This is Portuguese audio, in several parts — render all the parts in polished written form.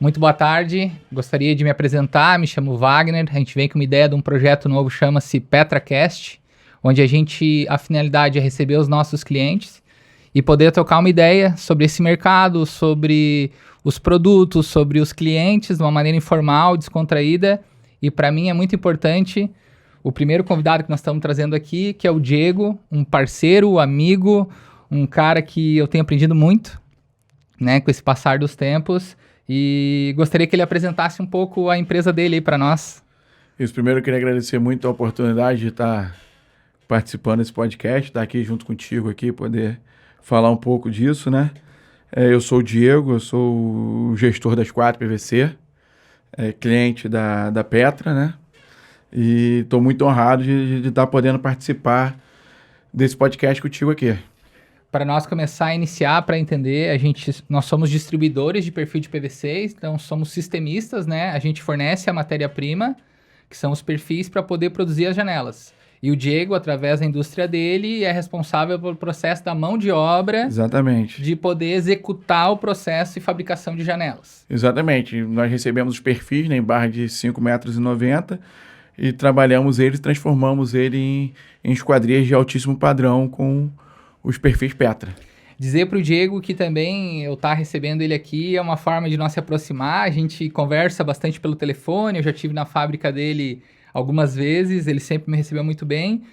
Muito boa tarde, gostaria de me apresentar, me chamo Wagner, a gente vem com uma ideia de um projeto novo, chama-se PetraCast, onde a finalidade é receber os nossos clientes e poder trocar uma ideia sobre esse mercado, sobre os produtos, sobre os clientes, de uma maneira informal, descontraída. E para mim é muito importante o primeiro convidado que nós estamos trazendo aqui, que é o Diego, um parceiro, amigo, um cara que eu tenho aprendido muito, né, com esse passar dos tempos. E gostaria que ele apresentasse um pouco a empresa dele aí para nós. Isso, primeiro eu queria agradecer muito a oportunidade de estar participando desse podcast, estar aqui junto contigo aqui, poder falar um pouco disso, né? Eu sou o Diego, eu sou o gestor das 4 PVC, cliente da Petra, né? E estou muito honrado de estar podendo participar desse podcast contigo aqui. Para nós começar a iniciar, para entender, nós somos distribuidores de perfil de PVC, então somos sistemistas, né? A gente fornece a matéria-prima, que são os perfis, para poder produzir as janelas. E o Diego, através da indústria dele, é responsável pelo processo da mão de obra. Exatamente. De poder executar o processo de fabricação de janelas. Exatamente. Nós recebemos os perfis, né, em barra de 5,90 metros e trabalhamos eles, transformamos ele em esquadrias de altíssimo padrão com os perfis Petra. Dizer para o Diego que também eu estar recebendo ele aqui é uma forma de nós se aproximar, a gente conversa bastante pelo telefone, eu já estive na fábrica dele algumas vezes, ele sempre me recebeu muito bem.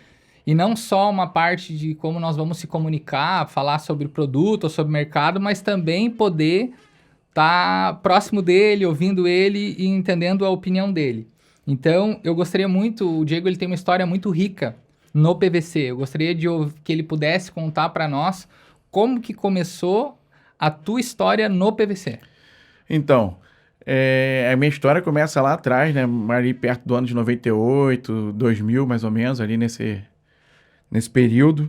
E não só uma parte de como nós vamos se comunicar, falar sobre o produto ou sobre o mercado, mas também poder estar próximo dele, ouvindo ele e entendendo a opinião dele. Então, eu gostaria muito, o Diego ele tem uma história muito rica no PVC. Eu gostaria que ele pudesse contar para nós como que começou a tua história no PVC. Então, a minha história começa lá atrás, né? Ali perto do ano de 98, 2000, mais ou menos, ali nesse período.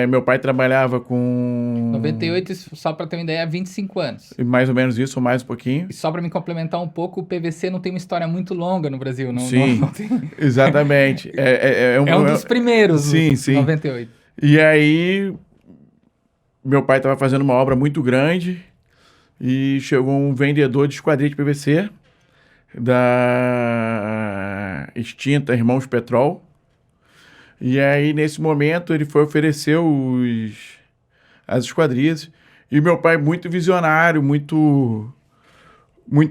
Meu pai trabalhava com... 98, só para ter uma ideia, 25 anos. Mais ou menos isso, ou mais um pouquinho. E só para me complementar um pouco, o PVC não tem uma história muito longa no Brasil. Sim, não tem... exatamente. É um dos primeiros, sim, sim. 98. E aí, meu pai estava fazendo uma obra muito grande e chegou um vendedor de esquadria de PVC da extinta Irmãos Petrol. E aí, nesse momento, ele foi oferecer as esquadrias. E meu pai, muito visionário, muito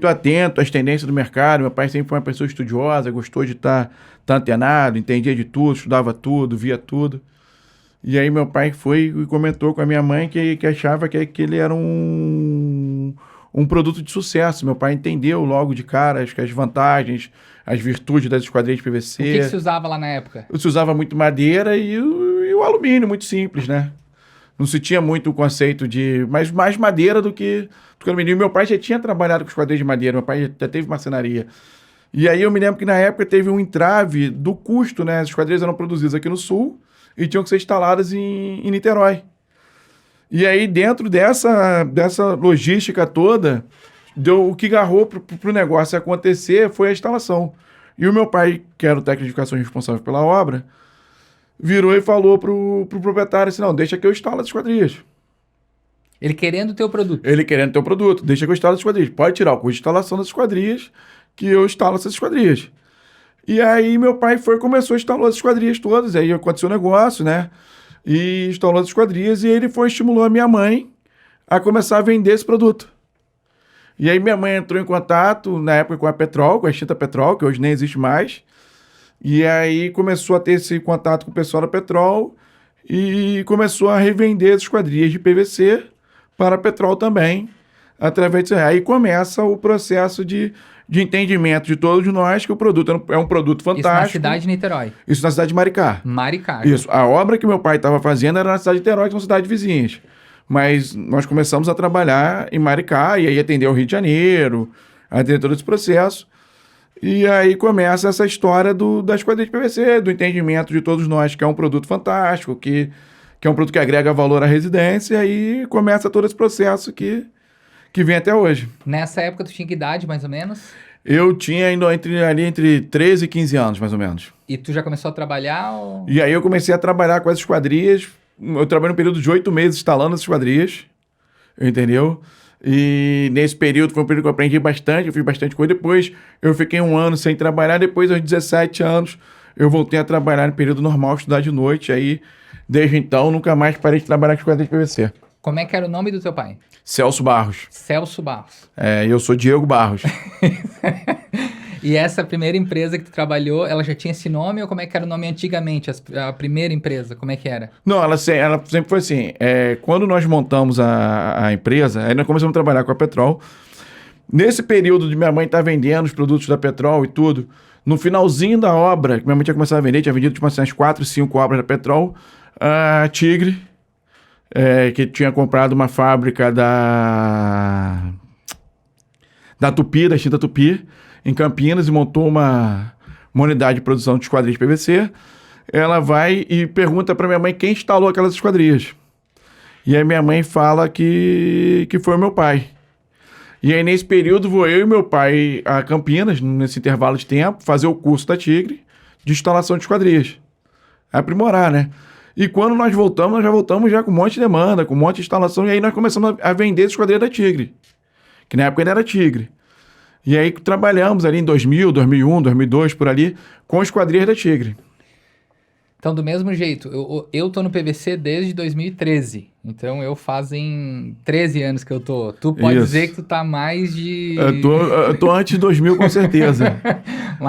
atento às tendências do mercado. Meu pai sempre foi uma pessoa estudiosa, gostou de estar antenado, entendia de tudo, estudava tudo, via tudo. E aí meu pai foi e comentou com a minha mãe que achava que ele era um produto de sucesso. Meu pai entendeu logo de cara as vantagens, as virtudes das esquadrias de PVC. O que se usava lá na época? Se usava muito madeira e o alumínio, muito simples, né? Não se tinha muito o conceito de... Mas mais madeira do que alumínio. E meu pai já tinha trabalhado com esquadrias de madeira, meu pai já teve marcenaria. E aí eu me lembro que na época teve um entrave do custo, né? As esquadrias eram produzidas aqui no Sul e tinham que ser instaladas em Niterói. E aí dentro dessa logística toda... O que agarrou para o negócio acontecer foi a instalação. E o meu pai, que era o técnico de edificação responsável pela obra, virou e falou pro proprietário assim, não, deixa que eu instalo as esquadrias. Ele querendo o teu produto. Deixa que eu instalo as esquadrias. Pode tirar o custo de instalação das esquadrias, que eu instalo essas esquadrias. E aí meu pai começou a instalar as esquadrias todas, aí aconteceu o negócio, né? E instalou as esquadrias e ele estimulou a minha mãe a começar a vender esse produto. E aí minha mãe entrou em contato, na época, com a Petrol, com a extinta Petrol, que hoje nem existe mais. E aí começou a ter esse contato com o pessoal da Petrol e começou a revender as esquadrias de PVC para a Petrol também, através disso. Aí começa o processo de entendimento de todos nós que o produto é um produto fantástico. Isso na cidade de Niterói. Isso na cidade de Maricá. Maricá. Isso. A obra que meu pai estava fazendo era na cidade de Niterói, que são cidades vizinhas. Mas nós começamos a trabalhar em Maricá e aí atender o Rio de Janeiro, atender todo esse processo. E aí começa essa história da esquadria de PVC, do entendimento de todos nós que é um produto fantástico, que é um produto que agrega valor à residência, e aí começa todo esse processo que vem até hoje. Nessa época tu tinha que idade, mais ou menos? Eu tinha ainda entre 13 e 15 anos, mais ou menos. E tu já começou a trabalhar? Ou... E aí eu comecei a trabalhar com as esquadrias. Eu trabalhei um período de 8 meses instalando as esquadrias, entendeu? E nesse período foi um período que eu aprendi bastante, eu fiz bastante coisa. Depois eu fiquei um ano sem trabalhar, depois aos 17 anos eu voltei a trabalhar no período normal, estudar de noite. Aí, desde então, nunca mais parei de trabalhar com esquadria de PVC. Como é que era o nome do teu pai? Celso Barros. Celso Barros. Eu sou Diego Barros. E essa primeira empresa que tu trabalhou, ela já tinha esse nome ou como é que era o nome antigamente? A primeira empresa, como é que era? Não, ela sempre foi assim. Quando nós montamos a empresa, aí nós começamos a trabalhar com a Petrol. Nesse período de minha mãe estar vendendo os produtos da Petrol e tudo, no finalzinho da obra, que minha mãe tinha começado a vender, tinha vendido tipo, umas 4, 5 obras da Petrol, a Tigre, que tinha comprado uma fábrica da Tupi, da extinta Tupi, em Campinas, e montou uma unidade de produção de esquadrias de PVC. Ela vai e pergunta para minha mãe quem instalou aquelas esquadrias. E aí minha mãe fala que foi o meu pai. E aí nesse período vou eu e meu pai a Campinas, nesse intervalo de tempo, fazer o curso da Tigre de instalação de esquadrias. Aprimorar, né? E quando nós já voltamos já com um monte de demanda, com um monte de instalação, e aí nós começamos a vender as esquadrias da Tigre, que na época ainda era Tigre. E aí trabalhamos ali em 2000, 2001, 2002, por ali, com as esquadrias da Tigre. Então, do mesmo jeito, eu tô no PVC desde 2013. Então, fazem 13 anos que eu tô. Tu pode dizer que tu tá mais de... Eu tô antes de 2000, com certeza.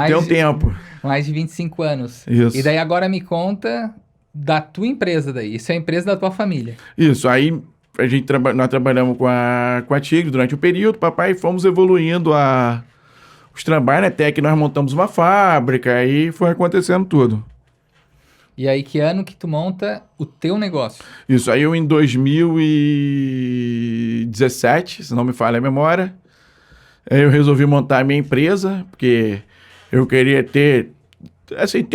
Tem um tempo. Mais de 25 anos. Isso. E daí, agora me conta da tua empresa daí. Isso é a empresa da tua família. Isso. Aí, nós trabalhamos com a Tigre durante o período, papai, e fomos evoluindo os trabalhos, até que nós montamos uma fábrica, aí foi acontecendo tudo. E aí, que ano que tu monta o teu negócio? Isso, aí eu em 2017, se não me falha a memória, eu resolvi montar a minha empresa, porque eu queria ter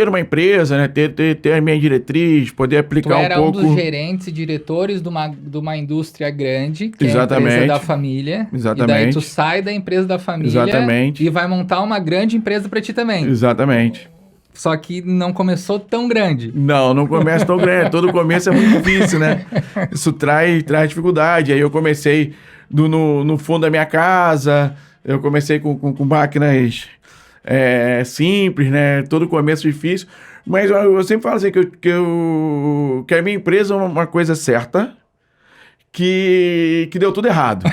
uma empresa, né? Ter a minha diretriz, poder aplicar um pouco... Tu era um dos gerentes e diretores de uma indústria grande, que Exatamente. É a empresa da família. Exatamente. E daí tu sai da empresa da família. Exatamente. E vai montar uma grande empresa para ti também. Exatamente. Só que não começou tão grande. Não começa tão grande. Todo começo é muito difícil, né? Isso traz dificuldade. Aí eu comecei no fundo da minha casa, eu comecei com máquinas simples, né? Todo começo difícil. Mas eu sempre falo assim que a minha empresa é uma coisa certa, que deu tudo errado.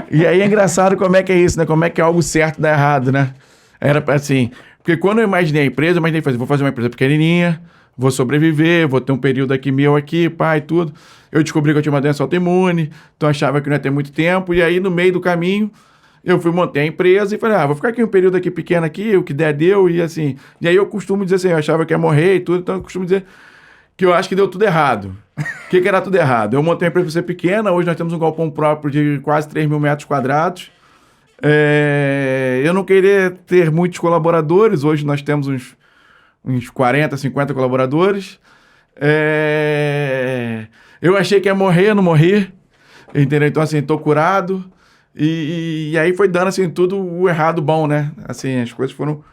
E aí é engraçado como é que é isso, né? Como é que algo certo dá errado, né? Era assim... Porque quando eu imaginei a empresa, eu imaginei, vou fazer uma empresa pequenininha, vou sobreviver, vou ter um período aqui meu aqui, pai, tudo. Eu descobri que eu tinha uma doença autoimune, então achava que não ia ter muito tempo, e aí no meio do caminho, eu montei a empresa e falei, vou ficar aqui um período aqui pequeno aqui, o que der deu, e assim. E aí eu costumo dizer assim, eu achava que ia morrer e tudo, então eu costumo dizer que eu acho que deu tudo errado. O que era tudo errado? Eu montei uma empresa para ser pequena, hoje nós temos um galpão próprio de quase 3 mil metros quadrados. Eu não queria ter muitos colaboradores, hoje nós temos uns 40, 50 colaboradores. Eu achei que ia morrer, não morri, entendeu? Então assim, tô curado, e aí foi dando assim, tudo o errado bom, né? Assim, as coisas foram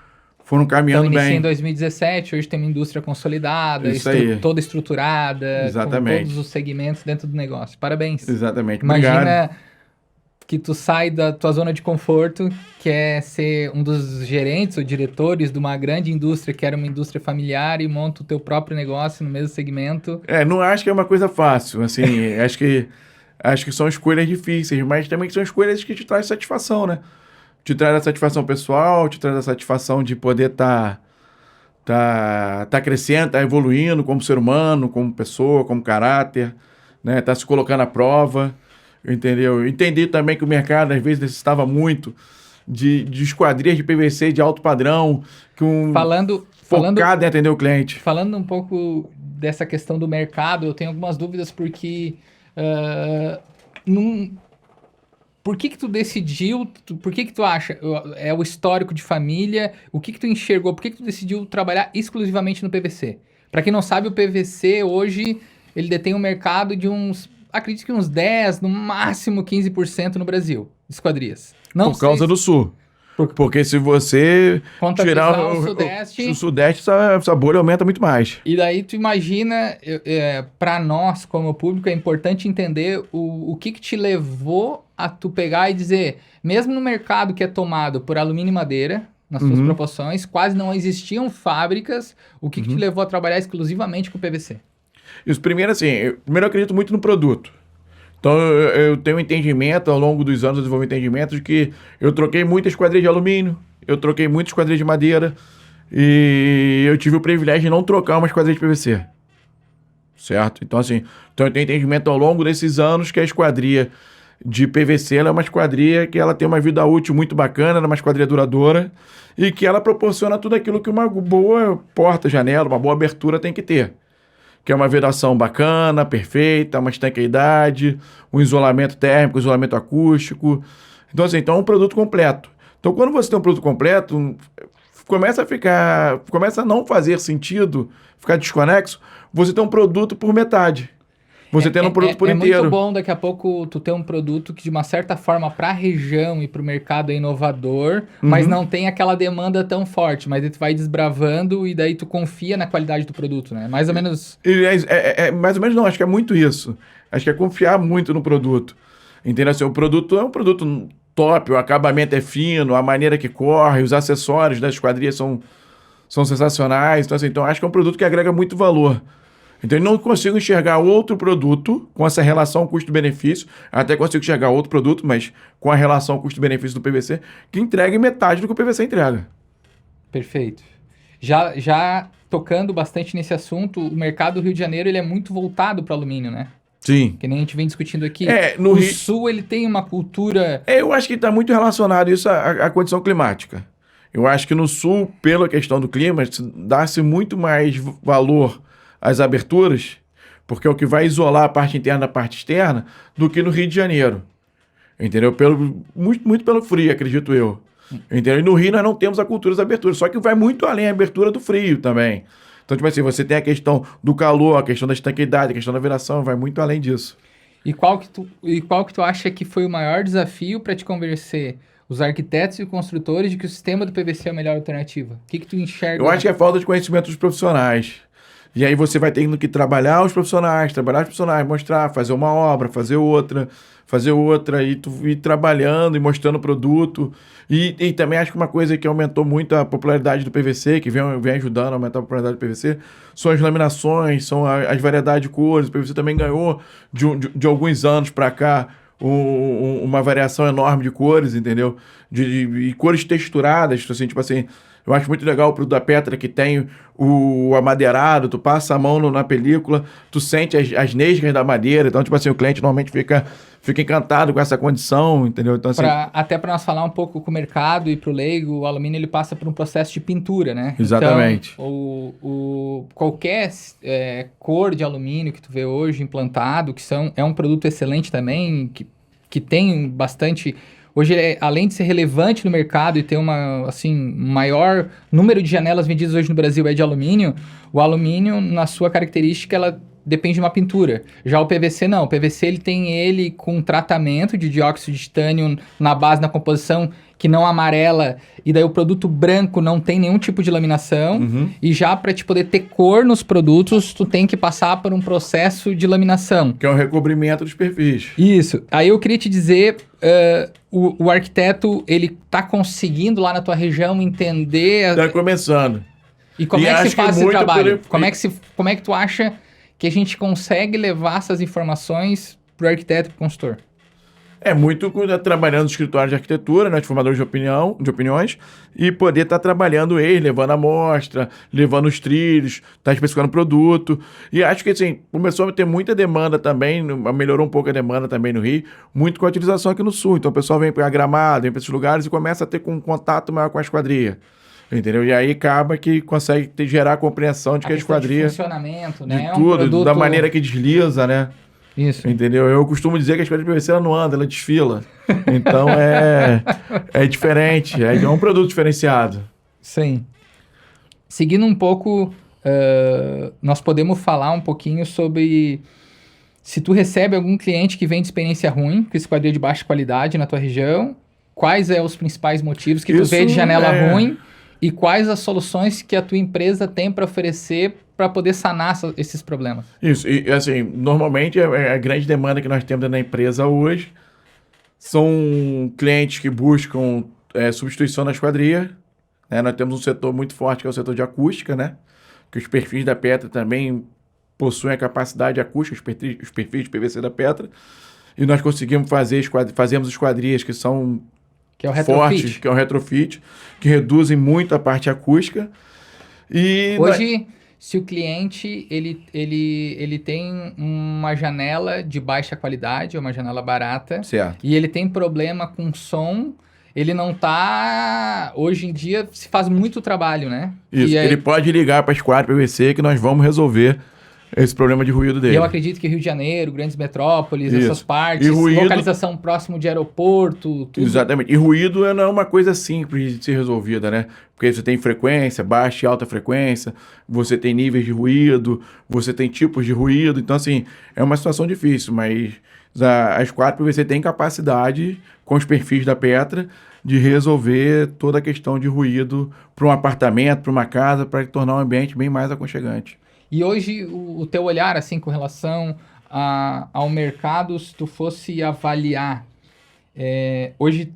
caminhando então, iniciei bem. em 2017, hoje tem uma indústria consolidada, toda estruturada, exatamente, com todos os segmentos dentro do negócio. Parabéns. Exatamente, Imagina obrigado. Que tu sai da tua zona de conforto, que é ser um dos gerentes ou diretores de uma grande indústria, que era uma indústria familiar, e monta o teu próprio negócio no mesmo segmento. Não acho que é uma coisa fácil, assim, acho que são escolhas difíceis, mas também são escolhas que te trazem satisfação, né? Te traz a satisfação pessoal, te traz a satisfação de poder tá crescendo, tá evoluindo como ser humano, como pessoa, como caráter, né? Tá se colocando à prova. Entendeu? Entendi também que o mercado, às vezes, necessitava muito de esquadrias de PVC de alto padrão, focado em atender o cliente. Falando um pouco dessa questão do mercado, eu tenho algumas dúvidas porque... por que tu decidiu, por que tu acha, é o histórico de família, o que tu enxergou, por que tu decidiu trabalhar exclusivamente no PVC? Para quem não sabe, o PVC hoje, ele detém um mercado de acredito que uns 10, no máximo 15% no Brasil, de esquadrias. Por causa do Sul. Porque se você tirar o Sudeste... O Sudeste, essa bolha aumenta muito mais. E daí tu imagina, para nós como público, é importante entender o que te levou a tu pegar e dizer, mesmo no mercado que é tomado por alumínio e madeira, nas suas proporções, quase não existiam fábricas, o que te levou a trabalhar exclusivamente com PVC? Isso, primeiro assim, primeiro eu acredito muito no produto. Então eu tenho um entendimento, ao longo dos anos eu desenvolvi um entendimento de que eu troquei muitas esquadrias de alumínio, eu troquei muitas esquadrias de madeira, e eu tive o privilégio de não trocar uma esquadria de PVC. Certo? Então assim, eu tenho entendimento ao longo desses anos que a esquadria de PVC ela é uma esquadria que ela tem uma vida útil muito bacana, ela é uma esquadria duradoura, e que ela proporciona tudo aquilo que uma boa porta, janela, uma boa abertura tem que ter. Que é uma vedação bacana, perfeita, uma estanqueidade, um isolamento térmico, um isolamento acústico. Então, assim, é um produto completo. Então, quando você tem um produto completo, começa a não fazer sentido, ficar desconexo, você tem um produto por metade. Você tendo um produto por inteiro. É muito bom daqui a pouco tu ter um produto que de uma certa forma para a região e para o mercado é inovador, mas não tem aquela demanda tão forte, mas aí tu vai desbravando e daí tu confia na qualidade do produto, né? Mais ou menos... Mais ou menos não, acho que é muito isso. Acho que é confiar muito no produto. Entendeu? Assim, o produto é um produto top, o acabamento é fino, a maneira que corre, os acessórios das esquadrias são sensacionais. Então, assim, acho que é um produto que agrega muito valor. Então, eu não consigo enxergar outro produto com essa relação custo-benefício. Até consigo enxergar outro produto, mas com a relação custo-benefício do PVC, que entregue metade do que o PVC entrega. Perfeito. Já tocando bastante nesse assunto, o mercado do Rio de Janeiro ele é muito voltado para alumínio, né? Sim. Que nem a gente vem discutindo aqui. No Sul ele tem uma cultura... eu acho que está muito relacionado isso à condição climática. Eu acho que no Sul, pela questão do clima, dá-se muito mais valor as aberturas, porque é o que vai isolar a parte interna da parte externa, do que no Rio de Janeiro. Entendeu? Muito pelo frio, acredito eu. Entendeu? E no Rio nós não temos a cultura das aberturas, só que vai muito além a abertura do frio também. Então, tipo assim, você tem a questão do calor, a questão da estanqueidade, a questão da vedação, vai muito além disso. E qual que tu acha que foi o maior desafio para te convencer os arquitetos e construtores de que o sistema do PVC é a melhor alternativa? O que tu enxerga? Eu acho que é falta de conhecimento dos profissionais. E aí você vai tendo que trabalhar os profissionais, mostrar, fazer uma obra, fazer outra, e tu ir trabalhando e mostrando o produto. E também acho que uma coisa que aumentou muito a popularidade do PVC, que vem ajudando a aumentar a popularidade do PVC, são as laminações, são as variedades de cores. O PVC também ganhou, de alguns anos para cá, uma variação enorme de cores, entendeu? E cores texturadas, assim, tipo assim... Eu acho muito legal o produto da Petra, que tem o amadeirado, tu passa a mão na película, tu sente as nesgas da madeira. Então, tipo assim, o cliente normalmente fica encantado com essa condição, entendeu? Então, assim, até para nós falar um pouco com o mercado e para o leigo, o alumínio ele passa por um processo de pintura, né? Exatamente. Então, qualquer cor de alumínio que tu vê hoje implantado, é um produto excelente também, que tem bastante... Hoje, além de ser relevante no mercado e ter maior número de janelas vendidas hoje no Brasil é de alumínio, o alumínio, na sua característica, ela depende de uma pintura. Já o PVC não. O PVC ele tem com tratamento de dióxido de titânio na base, na composição, que não amarela, e daí o produto branco não tem nenhum tipo de laminação, e já para te poder ter cor nos produtos, tu tem que passar por um processo de laminação. Que é o recobrimento dos perfis. Isso. Aí eu queria te dizer, o arquiteto, ele tá conseguindo lá na tua região entender... Tá começando. E como é que se faz esse trabalho? Como é que tu acha que a gente consegue levar essas informações pro arquiteto e pro consultor? É muito trabalhando no escritório de arquitetura, né, de formadores de opiniões, e poder estar trabalhando eles, levando a amostra, levando os trilhos, tá especificando o produto. E acho que assim, começou a ter muita demanda também, melhorou um pouco a demanda também no Rio, muito com a utilização aqui no Sul. Então o pessoal vem para Gramado, vem para esses lugares e começa a ter um contato maior com a esquadria. Entendeu? E aí acaba que consegue gerar a compreensão de que a esquadria... De funcionamento, né? De tudo, produto... da maneira que desliza, né? Isso. Entendeu? Eu costumo dizer que a esquadria de PVC ela não anda, ela desfila. Então é diferente, é um produto diferenciado. Sim. Seguindo um pouco, nós podemos falar um pouquinho sobre se tu recebe algum cliente que vem de experiência ruim, com esquadria de baixa qualidade na tua região, quais são os principais motivos que tu vê de janela ruim e quais as soluções que a tua empresa tem para oferecer para poder sanar esses problemas. Isso, e assim, normalmente a grande demanda que nós temos na empresa hoje São clientes que buscam substituição na esquadria, né? Nós temos um setor muito forte que é o setor de acústica, né? Que os perfis da Petra também possuem a capacidade acústica, os perfis de PVC da Petra. E nós conseguimos fazemos esquadrias que são Que é o fortes, retrofit. que é o retrofit, que reduzem muito a parte acústica. E Hoje, se o cliente ele tem uma janela de baixa qualidade, uma janela barata, certo. e ele tem problema com som, ele não tá... Hoje em dia se faz muito trabalho, né? Isso, E aí, ele pode ligar para a esquadra PVC que nós vamos resolver esse problema de ruído dele. eu acredito que Rio de Janeiro, grandes metrópoles, Isso. essas partes, E ruído- localização próximo de aeroporto, tudo. Exatamente. E ruído não é uma coisa simples de ser resolvida, né? Porque você tem frequência, baixa e alta frequência, você tem níveis de ruído, você tem tipos de ruído. Então, assim, é uma situação difícil, mas a esquadra PVC tem capacidade, com os perfis da Petra, de resolver toda a questão de ruído para um apartamento, para uma casa, para tornar o ambiente bem mais aconchegante. E hoje, o teu olhar, assim, com relação ao mercado, se tu fosse avaliar, hoje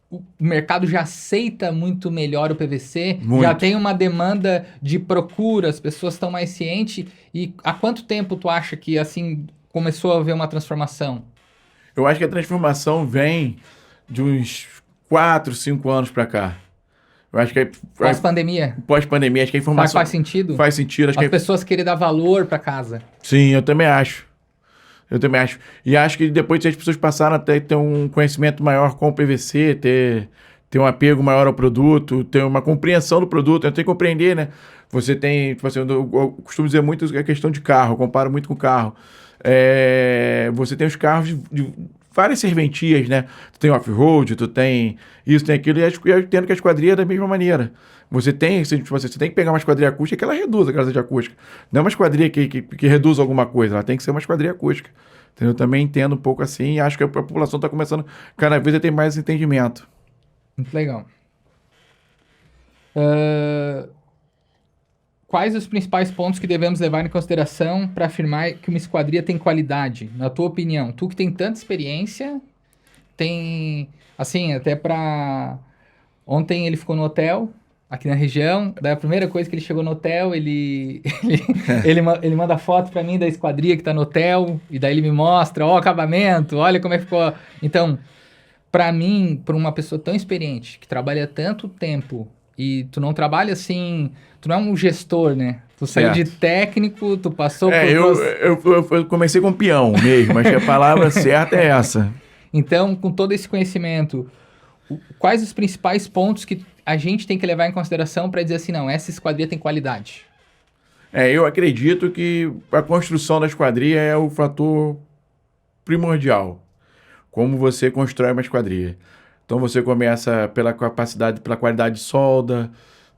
o mercado já aceita muito melhor o PVC, Muito. já tem uma demanda de procura, as pessoas estão mais cientes, e há quanto tempo tu acha que, assim, começou a haver uma transformação? Eu acho que a transformação vem de uns 4, 5 anos para cá. Eu acho que Pós-pandemia? pós-pandemia, acho que a informação Faz sentido? faz sentido. Acho As que pessoas querem dar valor para casa. sim, eu também acho. Eu também acho. E acho que depois as pessoas passaram a ter um conhecimento maior com o PVC, ter um apego maior ao produto, ter uma compreensão do produto. Eu tenho que compreender, né? Você tem, tipo assim, eu costumo dizer muito a questão de carro, eu comparo muito com carro. Você tem os carros de várias serventias, né? Tu tem off-road, tu tem isso, tem aquilo, e eu entendo que a esquadria é da mesma maneira. Você tem que pegar uma esquadria acústica que ela reduza a gradação de acústica. Não é uma esquadria que reduz alguma coisa, ela tem que ser uma esquadria acústica. Entendeu? Eu também entendo um pouco assim e acho que a população está começando cada vez a ter mais entendimento. Muito legal. Quais os principais pontos que devemos levar em consideração para afirmar que uma esquadria tem qualidade, na tua opinião? Tu que tem tanta experiência, tem, assim, até para... Ontem ele ficou no hotel, aqui na região, daí a primeira coisa que ele chegou no hotel, ele manda foto para mim da esquadria que tá no hotel, e daí ele me mostra, ó, o acabamento, olha como é que ficou. Então, para mim, para uma pessoa tão experiente, que trabalha tanto tempo, e tu não trabalha assim, tu não é um gestor, né? Tu saiu de técnico, tu passou por... Eu comecei com peão mesmo, mas a palavra certa é essa. Então, com todo esse conhecimento, quais os principais pontos que a gente tem que levar em consideração para dizer assim, não, essa esquadria tem qualidade? Eu acredito que a construção da esquadria é o fator primordial. Como você constrói uma esquadria. Então você começa pela capacidade, pela qualidade de solda,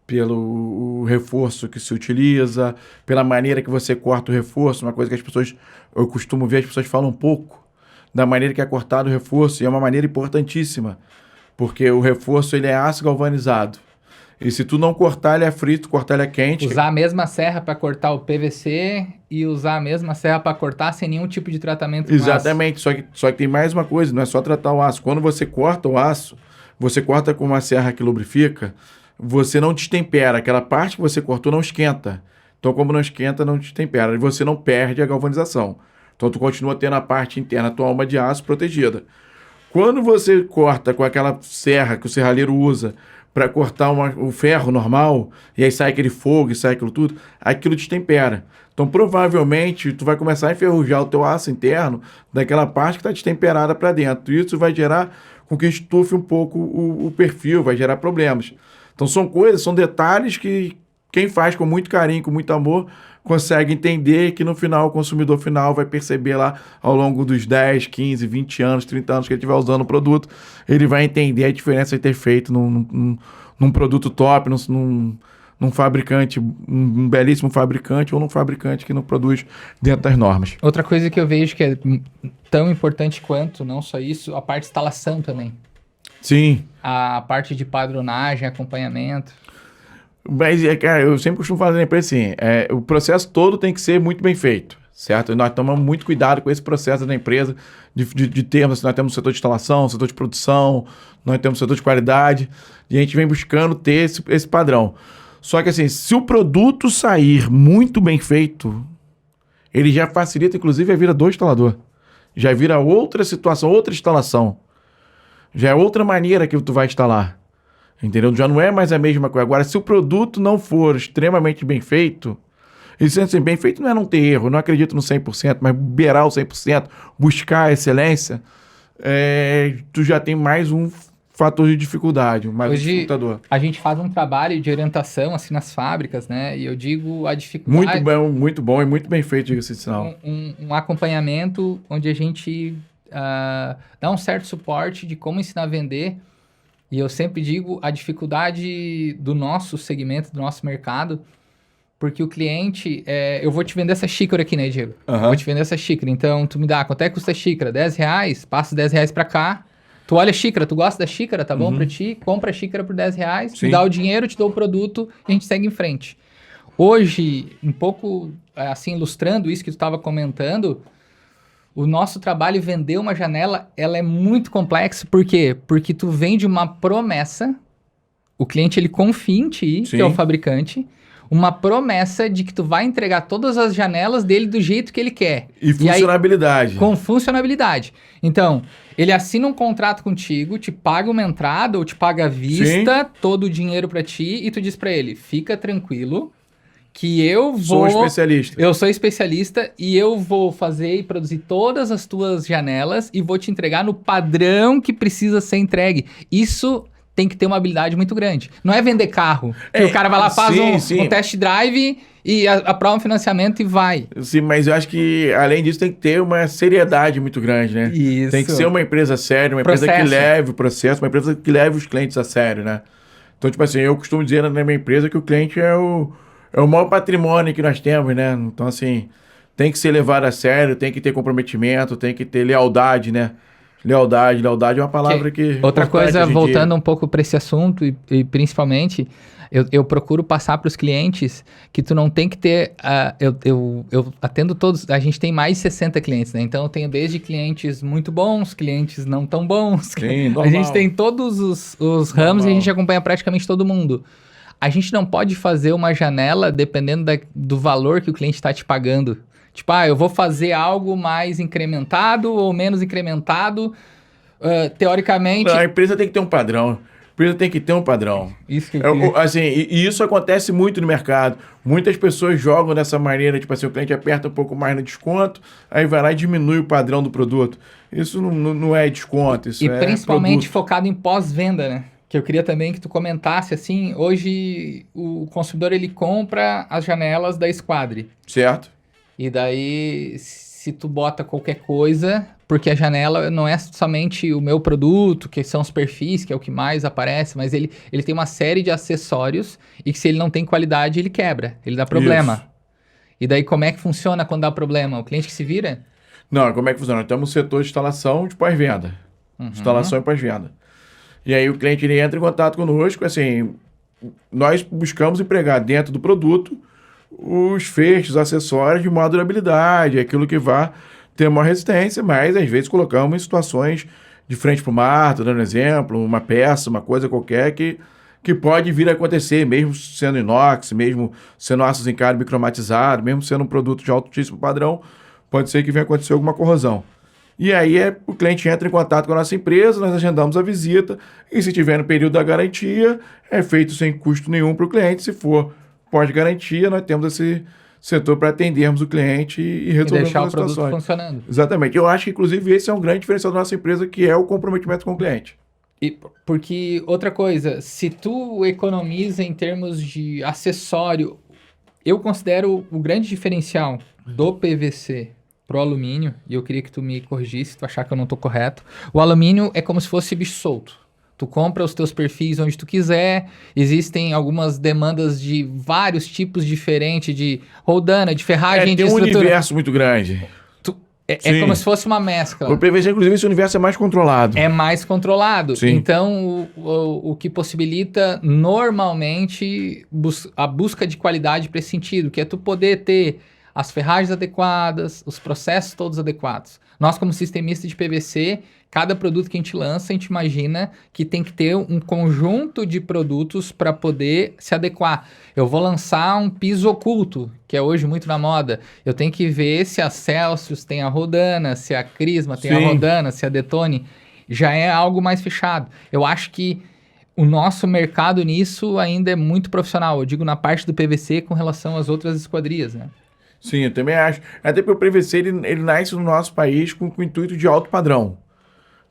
pelo reforço que se utiliza, pela maneira que você corta o reforço, uma coisa que eu costumo ver as pessoas falam um pouco da maneira que é cortado o reforço, e é uma maneira importantíssima, porque o reforço ele é aço galvanizado. E se tu não cortar, ele é frito, cortar ele é quente. Usar a mesma serra para cortar o PVC e usar a mesma serra para cortar sem nenhum tipo de tratamento. Exatamente, só que tem mais uma coisa, não é só tratar o aço. Quando você corta o aço, você corta com uma serra que lubrifica, você não destempera, aquela parte que você cortou não esquenta. Então, como não esquenta, não destempera, e você não perde a galvanização. Então, tu continua tendo a parte interna, a tua alma de aço protegida. Quando você corta com aquela serra que o serralheiro usa para cortar o ferro normal, e aí sai aquele fogo e sai aquilo tudo, aquilo destempera. Então, provavelmente, tu vai começar a enferrujar o teu aço interno daquela parte que está destemperada para dentro. E isso vai gerar com que estufe um pouco o perfil, vai gerar problemas. Então, são detalhes que quem faz com muito carinho, com muito amor, consegue entender que no final, o consumidor final vai perceber lá ao longo dos 10, 15, 20 anos, 30 anos que ele estiver usando o produto, ele vai entender a diferença de ter feito num produto top, num fabricante, um belíssimo fabricante ou num fabricante que não produz dentro das normas. Outra coisa que eu vejo que é tão importante quanto, não só isso, a parte de instalação também. Sim. A parte de padronagem, acompanhamento. Mas, cara, eu sempre costumo falar na empresa assim, o processo todo tem que ser muito bem feito, certo? E nós tomamos muito cuidado com esse processo da empresa, de termos, nós temos o setor de instalação, o setor de produção, nós temos o setor de qualidade, e a gente vem buscando ter esse padrão. Só que assim, se o produto sair muito bem feito, ele já facilita, inclusive, a vida do instalador. Já vira outra situação, outra instalação. Já é outra maneira que tu vai instalar. Entendeu? Já não é mais a mesma coisa. Agora, se o produto não for extremamente bem feito, e sendo assim, bem feito não é não ter erro, não acredito no 100%, mas beirar o 100%, buscar a excelência, tu já tem mais um fator de dificuldade, mais um dificultador. A gente faz um trabalho de orientação assim nas fábricas, né? E eu digo a dificuldade... Muito bom e muito bem feito, diga-se de sinal. Um acompanhamento onde a gente dá um certo suporte de como ensinar a vender. E eu sempre digo a dificuldade do nosso segmento, do nosso mercado, porque o cliente... eu vou te vender essa xícara aqui, né, Diego? Uhum. Vou te vender essa xícara. Então, tu me dá, quanto é que custa a xícara? R$10, passa R$10 pra cá. Tu olha a xícara, tu gosta da xícara, tá bom pra ti? Compra a xícara por R$10, me dá o dinheiro, te dou o produto e a gente segue em frente. Hoje, um pouco assim, ilustrando isso que tu estava comentando, o nosso trabalho vender uma janela, ela é muito complexa. Por quê? Porque tu vende uma promessa, o cliente ele confia em ti, que é o fabricante, uma promessa de que tu vai entregar todas as janelas dele do jeito que ele quer. E funcionabilidade. Com funcionalidade. Então, ele assina um contrato contigo, te paga uma entrada ou te paga à vista, todo o dinheiro pra ti, e tu diz pra ele, fica tranquilo, que eu vou... Sou especialista. Eu sou especialista e eu vou fazer e produzir todas as tuas janelas e vou te entregar no padrão que precisa ser entregue. Isso... tem que ter uma habilidade muito grande. Não é vender carro. Que o cara vai lá, faz um test drive e aprova um financiamento e vai. Sim, mas eu acho que, além disso, tem que ter uma seriedade muito grande, né? Isso. Tem que ser uma empresa séria, uma empresa que leve o processo, uma empresa que leve os clientes a sério, né? Então, tipo assim, eu costumo dizer na minha empresa que o cliente é o maior patrimônio que nós temos, né? Então, assim, tem que ser levado a sério, tem que ter comprometimento, tem que ter lealdade, né? Lealdade é uma palavra que... Outra coisa, voltando um pouco para esse assunto e principalmente, eu procuro passar para os clientes que tu não tem que ter... eu atendo todos... A gente tem mais de 60 clientes, né? Então eu tenho desde clientes muito bons, clientes não tão bons. Sim, normal. A gente tem todos os ramos e a gente acompanha praticamente todo mundo. A gente não pode fazer uma janela dependendo do valor que o cliente está te pagando. Tipo, eu vou fazer algo mais incrementado ou menos incrementado. Teoricamente... A empresa tem que ter um padrão. A empresa tem que ter um padrão. Isso que assim, e isso acontece muito no mercado. Muitas pessoas jogam dessa maneira, tipo assim, o cliente aperta um pouco mais no desconto, aí vai lá e diminui o padrão do produto. Isso não é desconto, isso é principalmente produto. focado em pós-venda, né? Que eu queria também que tu comentasse, assim, hoje o consumidor, ele compra as janelas da Esquadre. Certo. E daí, se tu bota qualquer coisa, porque a janela não é somente o meu produto, que são os perfis, que é o que mais aparece, mas ele tem uma série de acessórios e que se ele não tem qualidade, ele quebra, ele dá problema. Isso. E daí, como é que funciona quando dá problema? O cliente que se vira? Não, como é que funciona? Nós temos o setor de instalação de pós-venda. Instalação e pós-venda. E aí o cliente ele entra em contato conosco, assim, nós buscamos empregar dentro do produto os fechos, acessórios de maior durabilidade, aquilo que vai ter maior resistência, mas às vezes colocamos em situações de frente para o mar, tô dando um exemplo, uma peça, uma coisa qualquer que pode vir a acontecer, mesmo sendo inox, mesmo sendo aço zincado micromatizado, mesmo sendo um produto de altíssimo padrão, pode ser que venha acontecer alguma corrosão. E aí o cliente entra em contato com a nossa empresa, nós agendamos a visita, e se tiver no período da garantia, é feito sem custo nenhum para o cliente. Se for pós-garantia, nós temos esse setor para atendermos o cliente e resolver deixar as o produto situações. Funcionando. Exatamente. Eu acho que, inclusive, esse é um grande diferencial da nossa empresa, que é o comprometimento com o cliente. E porque, outra coisa, se tu economiza em termos de acessório, eu considero o grande diferencial do PVC pro alumínio, e eu queria que tu me corrigisse se tu achar que eu não tô correto. O alumínio é como se fosse bicho solto. Tu compra os teus perfis onde tu quiser, existem algumas demandas de vários tipos diferentes de roldana, de ferragem, de estrutura. Tem um universo muito grande. É como se fosse uma mescla. O PVC, inclusive, esse universo é mais controlado. É mais controlado. Sim. Então, o que possibilita normalmente a busca de qualidade para esse sentido, que é tu poder ter as ferragens adequadas, os processos todos adequados. Nós, como sistemista de PVC, cada produto que a gente lança, a gente imagina que tem que ter um conjunto de produtos para poder se adequar. Eu vou lançar um piso oculto, que é hoje muito na moda. Eu tenho que ver se a Celsius tem a Rodana, se a Crisma tem a Rodana, se a Detone. Já é algo mais fechado. Eu acho que o nosso mercado nisso ainda é muito profissional. Eu digo na parte do PVC com relação às outras esquadrias, né? Sim, eu também acho. Até porque o PVC, ele nasce no nosso país com o intuito de alto padrão.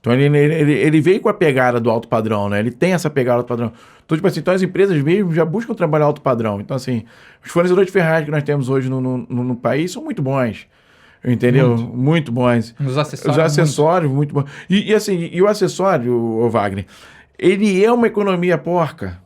Então, ele veio com a pegada do alto padrão, né? Ele tem essa pegada do alto padrão. Então, tipo assim, então as empresas mesmo já buscam trabalhar alto padrão. Então, assim, os fornecedores de ferragem que nós temos hoje no país são muito bons. Entendeu? Muito bons. Os acessórios, muito bons. E assim, o acessório, ô Wagner, ele é uma economia porca.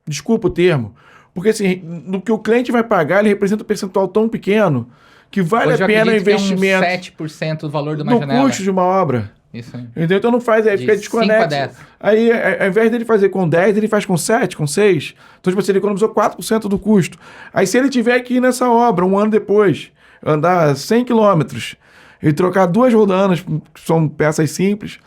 Desculpa o termo. Porque assim, no que o cliente vai pagar, ele representa um percentual tão pequeno que vale hoje a pena o investimento. É uns 7% do valor de uma no janela. Custo de uma obra. Isso aí. Entendeu? Então não faz, aí fica desconexo. Aí, ao invés dele fazer com 10, ele faz com 7, com 6. Então, tipo assim, ele economizou 4% do custo. Aí, se ele tiver que ir nessa obra um ano depois, andar 100 quilômetros e trocar 2 rodanas, que são peças simples,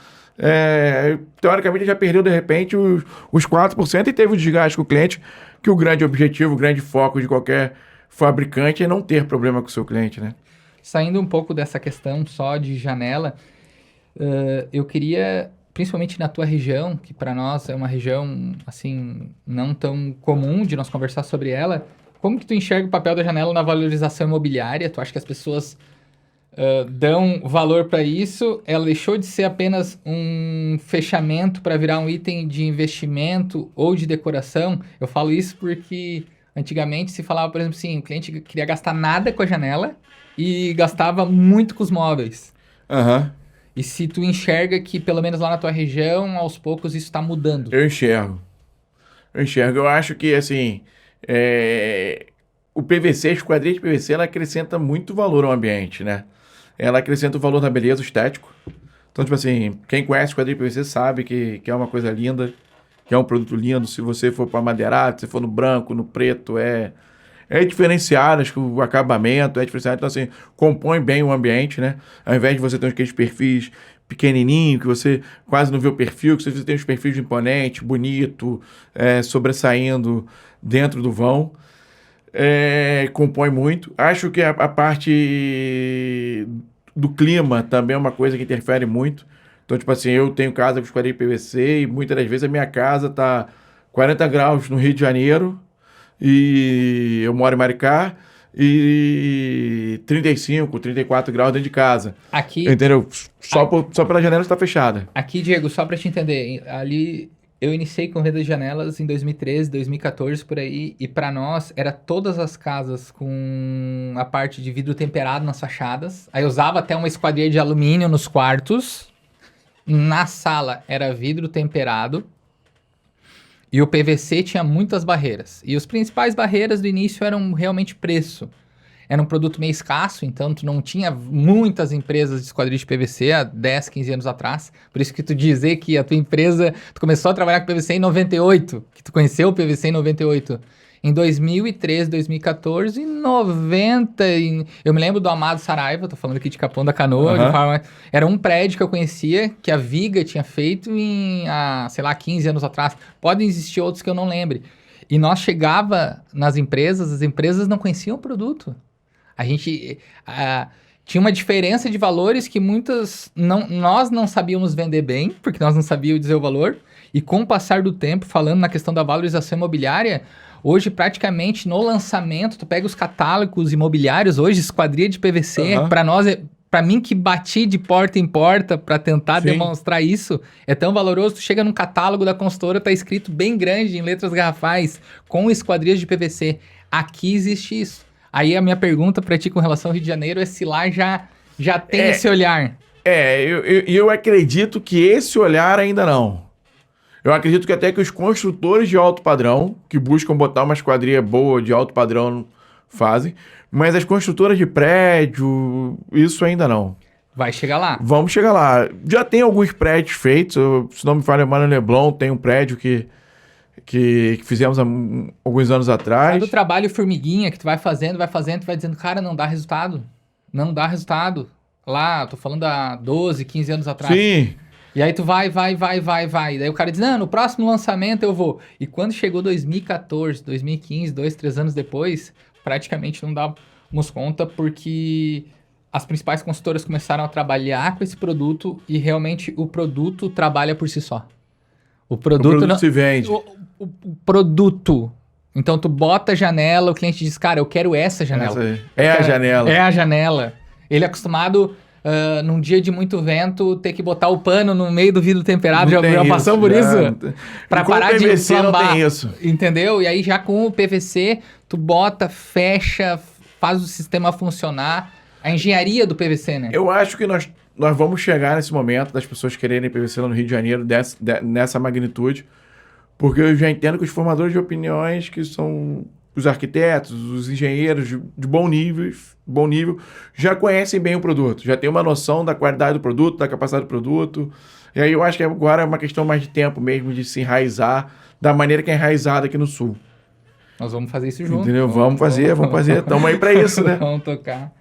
teoricamente ele já perdeu, de repente, os 4% e teve o desgaste com o cliente, que o grande objetivo, o grande foco de qualquer fabricante é não ter problema com o seu cliente, né? Saindo um pouco dessa questão só de janela, eu queria, principalmente na tua região, que para nós é uma região, assim, não tão comum de nós conversar sobre ela, como que tu enxerga o papel da janela na valorização imobiliária? Tu acha que as pessoas dão valor para isso? Ela deixou de ser apenas um fechamento para virar um item de investimento ou de decoração? Eu falo isso porque antigamente se falava, por exemplo, assim, o cliente queria gastar nada com a janela e gastava muito com os móveis. Aham. E se tu enxerga que, pelo menos lá na tua região, aos poucos isso está mudando? Eu enxergo. Eu acho que, assim, o PVC, a esquadria de PVC, ela acrescenta muito valor ao ambiente, né? Ela acrescenta o valor da beleza, o estético. Então, tipo assim, quem conhece esquadria de PVC sabe que é uma coisa linda, que é um produto lindo. Se você for para madeirado, se for no branco, no preto, é diferenciado, acho que o acabamento é diferenciado. Então, assim, compõe bem o ambiente, né? Ao invés de você ter aqueles perfis pequenininho, que você quase não vê o perfil, que você tem os perfis imponente, bonito, sobressaindo dentro do vão. Compõe muito. Acho que a parte do clima também é uma coisa que interfere muito. Então, tipo assim, eu tenho casa com esquadria de PVC e muitas das vezes a minha casa tá 40 graus no Rio de Janeiro e eu moro em Maricá e 35, 34 graus dentro de casa. Aqui, entendeu? Só pela janela está fechada. Aqui, Diego, só para te entender, ali eu iniciei com venda de janelas em 2013, 2014, por aí, e para nós era todas as casas com a parte de vidro temperado nas fachadas. Aí eu usava até uma esquadria de alumínio nos quartos. Na sala era vidro temperado. E o PVC tinha muitas barreiras. E as principais barreiras do início eram realmente preço. Era um produto meio escasso, então tu não tinha muitas empresas de esquadria de PVC há 10, 15 anos atrás. Por isso que tu dizer que a tua empresa, tu começou a trabalhar com PVC em 98, que tu conheceu o PVC em 98. Em 2013, 2014, 90... Eu me lembro do Amado Saraiva, tô falando aqui de Capão da Canoa. Era um prédio que eu conhecia, que a Viga tinha feito sei lá, 15 anos atrás. Podem existir outros que eu não lembre. E nós chegava nas empresas, as empresas não conheciam o produto. A gente tinha uma diferença de valores que nós não sabíamos vender bem, porque nós não sabíamos dizer o valor. E com o passar do tempo, falando na questão da valorização imobiliária, hoje praticamente no lançamento, tu pega os catálogos imobiliários, hoje esquadria de PVC, para mim que bati de porta em porta para tentar demonstrar isso, é tão valoroso. Tu chega num catálogo da consultora, tá escrito bem grande, em letras garrafais, com esquadrias de PVC. Aqui existe isso. Aí a minha pergunta para ti com relação ao Rio de Janeiro é se lá já tem esse olhar. Eu acredito que esse olhar ainda não. Eu acredito que até que os construtores de alto padrão, que buscam botar uma esquadria boa de alto padrão, fazem. Mas as construtoras de prédio, isso ainda não. Vai chegar lá. Vamos chegar lá. Já tem alguns prédios feitos. Se não me falha, Mano Leblon tem um prédio que que fizemos há alguns anos atrás. Do trabalho formiguinha que tu vai fazendo, tu vai dizendo, cara, não dá resultado. Não dá resultado. Lá, tô falando há 12, 15 anos atrás. Sim. E aí tu vai. Daí o cara diz, não, no próximo lançamento eu vou. E quando chegou 2014, 2015, 2, 3 anos depois, praticamente não dávamos conta, porque as principais consultoras começaram a trabalhar com esse produto e realmente o produto trabalha por si só. O produto não, se vende. O produto. Então tu bota a janela, o cliente diz, cara, eu quero essa janela. A janela. É a janela. Ele é acostumado, num dia de muito vento, ter que botar o pano no meio do vidro temperado. Já passou por isso? Pra parar de flambar. Não tem isso. Entendeu? E aí já com o PVC, tu bota, fecha, faz o sistema funcionar. A engenharia do PVC, né? Eu acho que nós vamos chegar nesse momento das pessoas quererem PVC lá no Rio de Janeiro nessa magnitude, porque eu já entendo que os formadores de opiniões, que são os arquitetos, os engenheiros de bom nível, já conhecem bem o produto, já tem uma noção da qualidade do produto, da capacidade do produto. E aí eu acho que agora é uma questão mais de tempo mesmo, de se enraizar da maneira que é enraizada aqui no Sul. Nós vamos fazer isso junto. Entendeu? Vamos fazer. Estamos aí para isso, né? Vamos tocar.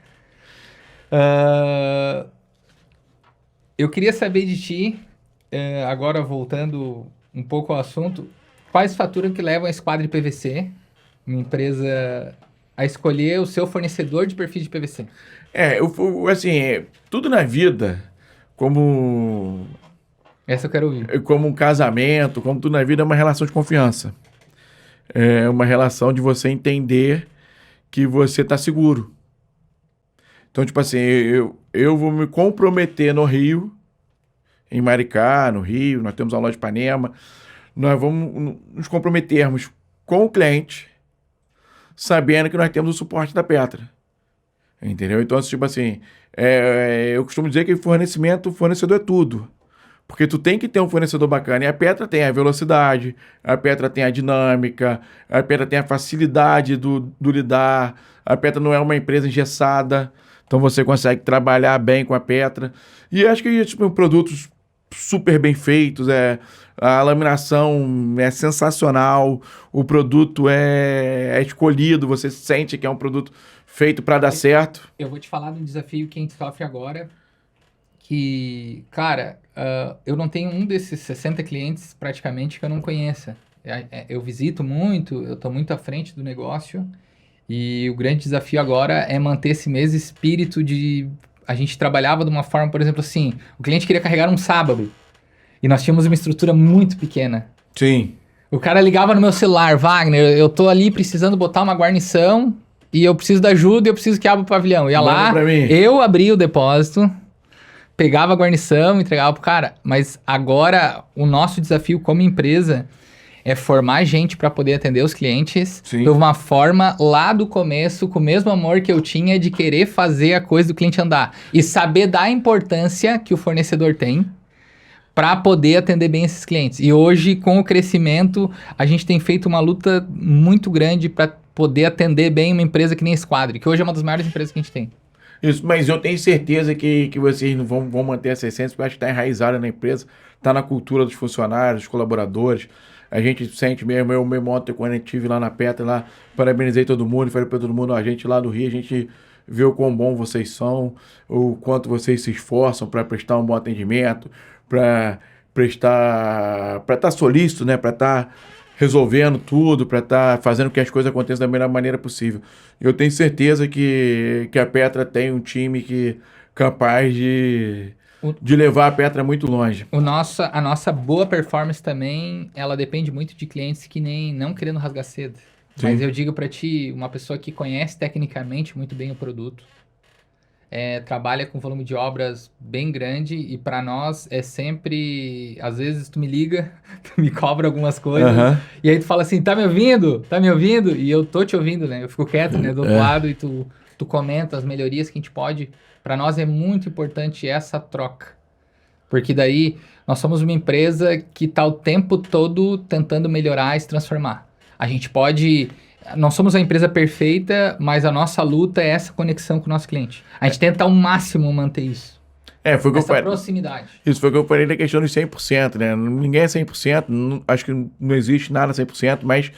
Eu queria saber de ti, agora voltando um pouco ao assunto, quais faturas que levam a Esquadra de PVC, uma empresa, a escolher o seu fornecedor de perfil de PVC? Assim, tudo na vida, como... Essa eu quero ouvir. Como um casamento, como tudo na vida, é uma relação de confiança. É uma relação de você entender que você está seguro. Então, tipo assim, eu vou me comprometer no Rio, em Maricá, no Rio, nós temos a loja de Ipanema, nós vamos nos comprometermos com o cliente, sabendo que nós temos o suporte da Petra. Entendeu? Então, tipo assim, eu costumo dizer que fornecedor é tudo. Porque tu tem que ter um fornecedor bacana. E a Petra tem a velocidade, a Petra tem a dinâmica, a Petra tem a facilidade do lidar, a Petra não é uma empresa engessada, então você consegue trabalhar bem com a Petra. E acho que tipo, produtos super bem feitos, a laminação é sensacional, o produto é escolhido, você sente que é um produto feito para dar certo. Eu vou te falar de um desafio que a gente sofre agora, que, cara, eu não tenho um desses 60 clientes praticamente que eu não conheça. Eu visito muito, eu estou muito à frente do negócio, e o grande desafio agora é manter esse mesmo espírito de... A gente trabalhava de uma forma, por exemplo, assim, o cliente queria carregar um sábado, e nós tínhamos uma estrutura muito pequena. Sim. O cara ligava no meu celular, Wagner, eu tô ali precisando botar uma guarnição, e eu preciso da ajuda, e eu preciso que abra o pavilhão. Ia lá, eu abria o depósito, pegava a guarnição, entregava pro cara. Mas agora, o nosso desafio como empresa é formar gente para poder atender os clientes de uma forma lá do começo, com o mesmo amor que eu tinha de querer fazer a coisa do cliente andar. E saber da importância que o fornecedor tem para poder atender bem esses clientes. E hoje, com o crescimento, a gente tem feito uma luta muito grande para poder atender bem uma empresa que nem a Esquadra, que hoje é uma das maiores empresas que a gente tem. Isso, mas eu tenho certeza que vocês não vão manter essa essência, porque eu acho que está enraizada na empresa, está na cultura dos funcionários, dos colaboradores. A gente sente mesmo, eu mesmo ontem, quando a gente estive lá na Petra, lá, parabenizei todo mundo, falei para todo mundo, a gente lá do Rio, a gente vê o quão bom vocês são, o quanto vocês se esforçam para prestar um bom atendimento, para estar solícito, né, para estar resolvendo tudo, para estar fazendo que as coisas aconteçam da melhor maneira possível. Eu tenho certeza que a Petra tem um time capaz de levar a Petra muito longe. A nossa boa performance também, ela depende muito de clientes que não querendo rasgar cedo. Sim. Mas eu digo para ti, uma pessoa que conhece tecnicamente muito bem o produto, trabalha com volume de obras bem grande, e para nós é sempre, às vezes tu me liga, tu me cobra algumas coisas, e aí tu fala assim, tá me ouvindo? Tá me ouvindo? E eu tô te ouvindo, né? Eu fico quieto, né, do outro lado, e tu comenta as melhorias que a gente pode. Para nós é muito importante essa troca, porque daí nós somos uma empresa que tá o tempo todo tentando melhorar e se transformar. A gente pode... Não somos a empresa perfeita, mas a nossa luta é essa conexão com o nosso cliente. A gente tenta ao máximo manter isso. Foi o que eu essa falei. proximidade. Isso foi o que eu falei da questão dos 100%, né? Ninguém é 100%, acho que não existe nada 100%, mas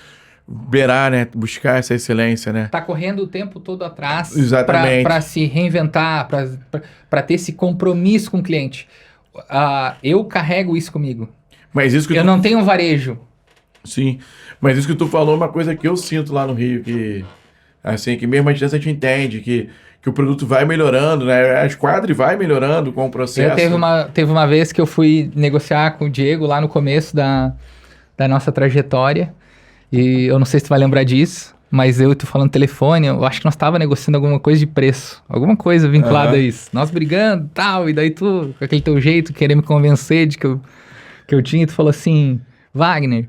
beirar, né? Buscar essa excelência, né? Tá correndo o tempo todo atrás Exatamente. para se reinventar, para ter esse compromisso com o cliente. Eu carrego isso comigo. Mas isso que Eu tu... não tenho varejo. Sim, mas isso que tu falou é uma coisa que eu sinto lá no Rio, que assim, que mesmo a distância a gente entende, que o produto vai melhorando, né? A esquadra vai melhorando com o processo. Teve uma vez que eu fui negociar com o Diego lá no começo da nossa trajetória, e eu não sei se tu vai lembrar disso, mas eu e tu falando no telefone, eu acho que nós tava negociando alguma coisa de preço, alguma coisa vinculada a isso. Nós brigando e tal, e daí tu, com aquele teu jeito, querer me convencer de que eu tinha, e tu falou assim, Wagner,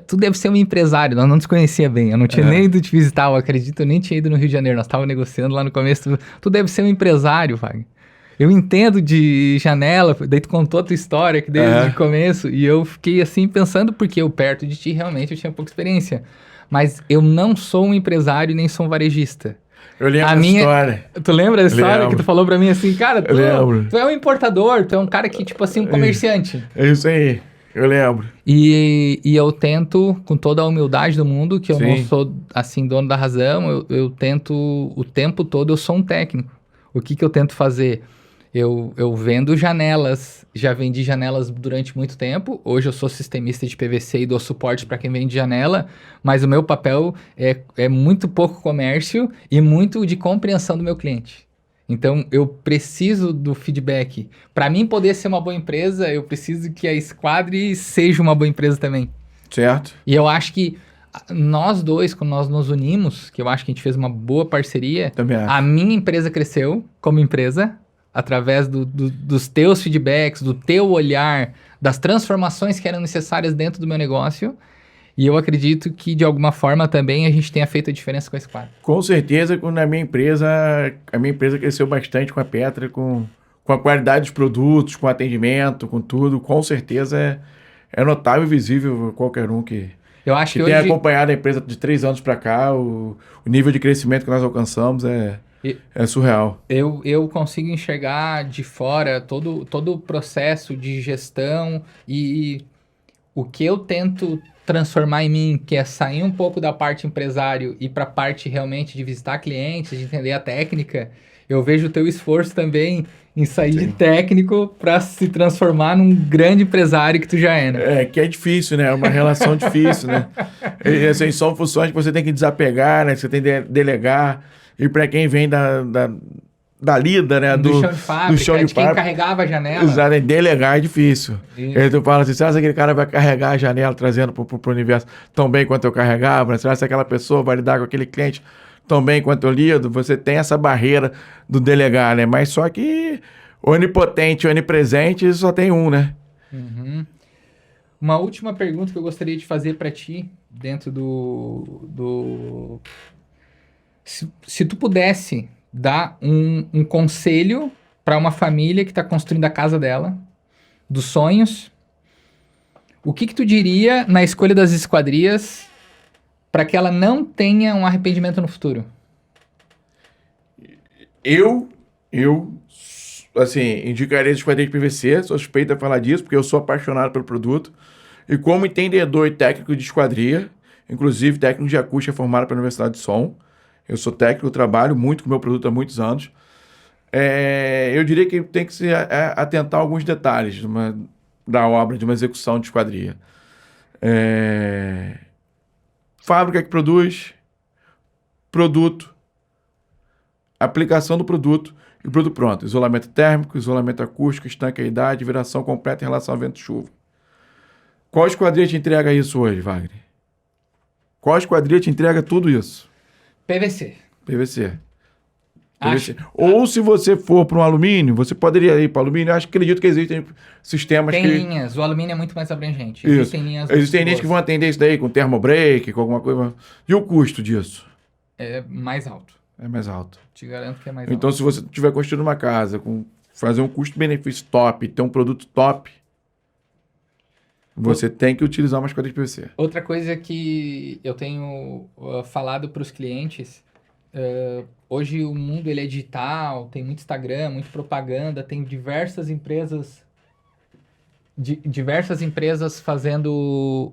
tu deve ser um empresário, nós não te conhecia bem, eu não tinha nem ido te visitar, eu acredito, eu nem tinha ido no Rio de Janeiro, nós tava negociando lá no começo, tu deve ser um empresário, Wagner. Eu entendo de janela, daí tu contou a tua história que desde o começo, e eu fiquei assim pensando, porque eu perto de ti realmente eu tinha pouca experiência. Mas eu não sou um empresário nem sou um varejista. Eu lembro da história. Tu lembra da história Lembro. que tu falou pra mim assim, cara, Lembro. tu é um importador, tu é um cara que, tipo assim, um comerciante. É isso aí, eu lembro. E eu tento, com toda a humildade do mundo, que eu não Sim. sou, assim, dono da razão, eu tento, o tempo todo, eu sou um técnico. O que eu tento fazer? Eu vendo janelas, já vendi janelas durante muito tempo. Hoje eu sou sistemista de PVC e dou suporte para quem vende janela, mas o meu papel é muito pouco comércio e muito de compreensão do meu cliente. Então eu preciso do feedback. Para mim poder ser uma boa empresa, eu preciso que a Squadri seja uma boa empresa também. Certo. E eu acho que nós dois, quando nós nos unimos, que eu acho que a gente fez uma boa parceria, Também acho. a minha empresa cresceu como empresa, através dos teus feedbacks, do teu olhar, das transformações que eram necessárias dentro do meu negócio. E eu acredito que, de alguma forma, também a gente tenha feito a diferença com a Squadri. Com certeza, quando a minha empresa cresceu bastante com a Petra, com a qualidade dos produtos, com o atendimento, com tudo. Com certeza é notável e visível qualquer um que Eu acho que tenha hoje... acompanhado a empresa de 3 anos para cá, o nível de crescimento que nós alcançamos é surreal. Eu consigo enxergar de fora todo o processo de gestão e o que eu tento transformar em mim, que é sair um pouco da parte empresário e para a parte realmente de visitar clientes, de entender a técnica. Eu vejo o teu esforço também em sair de técnico para se transformar num grande empresário que tu já é, né? Que é difícil, né? É uma relação difícil, né? E, assim, são funções que você tem que desapegar, né? Que você tem que delegar. E para quem vem da lida, né? Do chão de fábrica, de quem carregava a janela. Exato, delegar é difícil. Isso. Aí tu fala assim, será que aquele cara vai carregar a janela trazendo pro universo tão bem quanto eu carregava? Será que aquela pessoa vai lidar com aquele cliente tão bem quanto eu lido? Você tem essa barreira do delegar, né? Mas só que onipotente, onipresente, só tem um, né? Uhum. Uma última pergunta que eu gostaria de fazer para ti, dentro Se tu pudesse dar um conselho para uma família que está construindo a casa dela, dos sonhos, o que tu diria na escolha das esquadrias para que ela não tenha um arrependimento no futuro? Eu assim, indicaria as esquadrias de PVC, sou suspeito de falar disso, porque eu sou apaixonado pelo produto. E como entendedor e técnico de esquadria, inclusive técnico de acústica formado pela Universidade de Som, eu sou técnico, trabalho muito com o meu produto há muitos anos. Eu diria que tem que se atentar a alguns detalhes da obra, de uma execução de esquadria. Fábrica que produz, produto, aplicação do produto e o produto pronto. Isolamento térmico, isolamento acústico, estanqueidade, viração completa em relação ao vento e chuva. Qual esquadria te entrega isso hoje, Wagner? Qual esquadria te entrega tudo isso? PVC. PVC. Ou se você for para um alumínio, você poderia ir para alumínio. Eu acredito que existem sistemas Tem linhas, o alumínio é muito mais abrangente. Isso. Existem linhas que vão atender isso daí com thermobreak, com alguma coisa. E o custo disso? É mais alto. É mais alto. Te garanto que é mais Então, alto. se você estiver construindo uma casa, fazer um custo-benefício top, ter um produto top, você tem que utilizar uma esquadria de PVC. Outra coisa que eu tenho falado para os clientes Hoje o mundo ele é digital, tem muito Instagram, muito propaganda, tem diversas empresas fazendo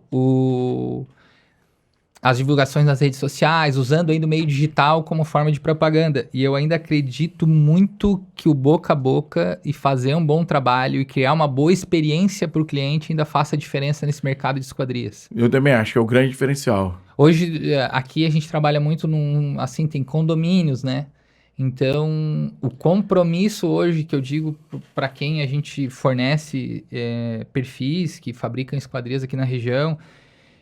as divulgações nas redes sociais, usando ainda o meio digital como forma de propaganda. E eu ainda acredito muito que o boca a boca e fazer um bom trabalho e criar uma boa experiência para o cliente ainda faça diferença nesse mercado de esquadrias. Eu também acho que é o grande diferencial. Hoje, aqui a gente trabalha muito assim, tem condomínios, né? Então, o compromisso hoje que eu digo para quem a gente fornece perfis que fabricam esquadrias aqui na região,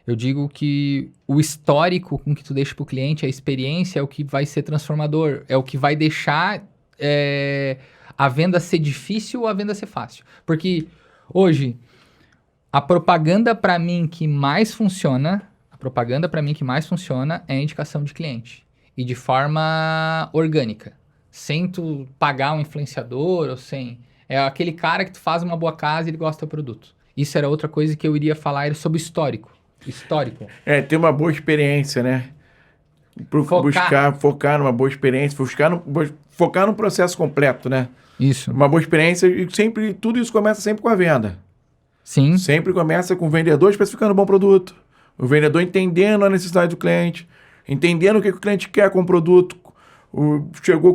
eu digo que o histórico com que tu deixa para o cliente, a experiência é o que vai ser transformador, é o que vai deixar a venda ser difícil ou a venda ser fácil. Porque hoje, a propaganda para mim que mais funciona é a indicação de cliente. E de forma orgânica. Sem tu pagar um influenciador ou sem... É aquele cara que tu faz uma boa casa e ele gosta do produto. Isso era outra coisa que eu iria falar, era sobre histórico. Ter uma boa experiência, né? Focar numa boa experiência, focar no processo completo, né? Isso. Uma boa experiência e tudo isso começa sempre com a venda. Sim. Sempre começa com o vendedor especificando um bom produto. O vendedor entendendo a necessidade do cliente, entendendo o que o cliente quer com o produto,